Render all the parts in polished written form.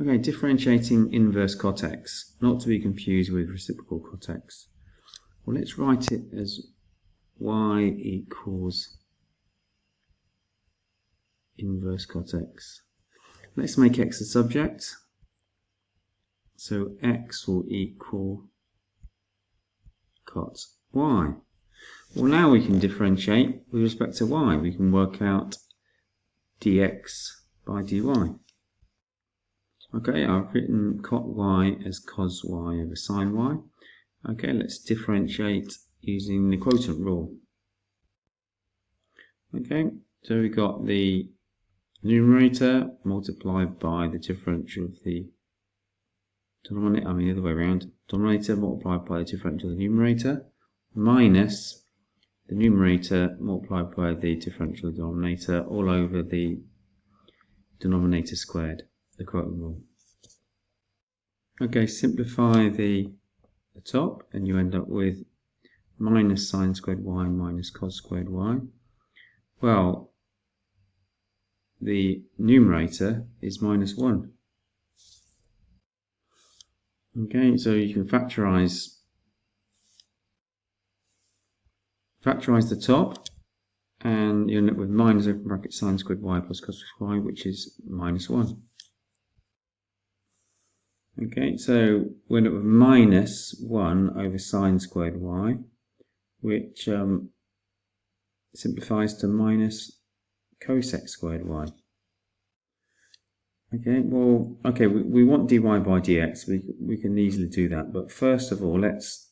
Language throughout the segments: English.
Okay, differentiating inverse cot x, not to be confused with reciprocal cot x. Well, let's write it as y equals inverse cot x. Let's make x the subject. So x will equal cot y. Well, now we can differentiate with respect to y. We can work out dx by dy. Okay, I've written cot y as cos y over sin y. Okay, let's differentiate using the quotient rule. Okay, so we got the numerator multiplied by the differential of the denominator, the other way around, denominator multiplied by the differential of the numerator, minus the numerator multiplied by the differential of the denominator, all over the denominator squared, the quotient rule. Okay, simplify the top and you end up with minus sine squared y minus cos squared y. Well, the numerator is minus 1. Okay, so you can factorize the top and you end up with minus open bracket sine squared y plus cos squared y, which is minus 1. Okay, so we end up with minus 1 over sine squared y, which simplifies to minus cosec squared y. Okay, well, we want dy by dx. We can easily do that, but first of all, let's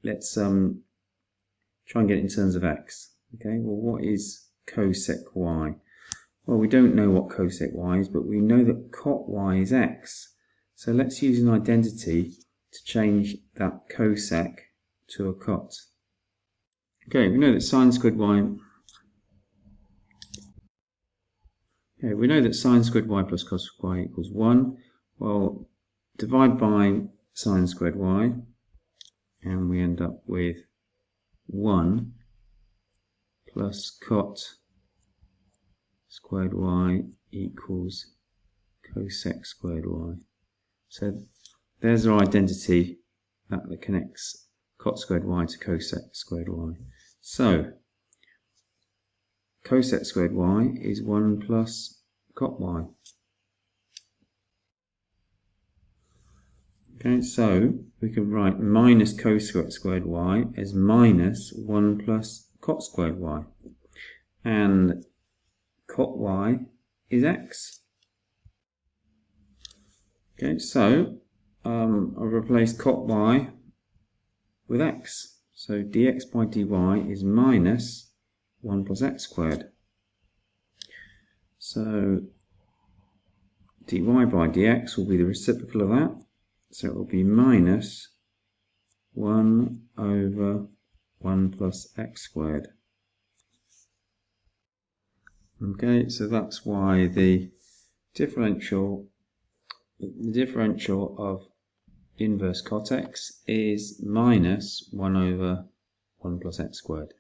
try and get it in terms of x. Okay, well, what is cosec y? Well, we don't know what cosec y is, but we know that cot y is x. So let's use an identity to change that cosec to a cot. Okay, we know that sine squared y. Okay, we know that sine squared y plus cos squared y equals 1. Well, divide by sine squared y, and we end up with 1 plus cot squared y equals cosec squared y. So there's our identity that connects cot squared y to cosec squared y. So cosec squared y is 1 plus cot y. Okay, so we can write minus cosec squared y as minus 1 plus cot squared y. And cot y is x. Okay, so I'll replace cot y with x. So dx by dy is minus 1 plus x squared. So dy by dx will be the reciprocal of that. So it will be minus 1 over 1 plus x squared. Okay, so that's why the differential of inverse cot x is minus 1 over 1 plus x squared.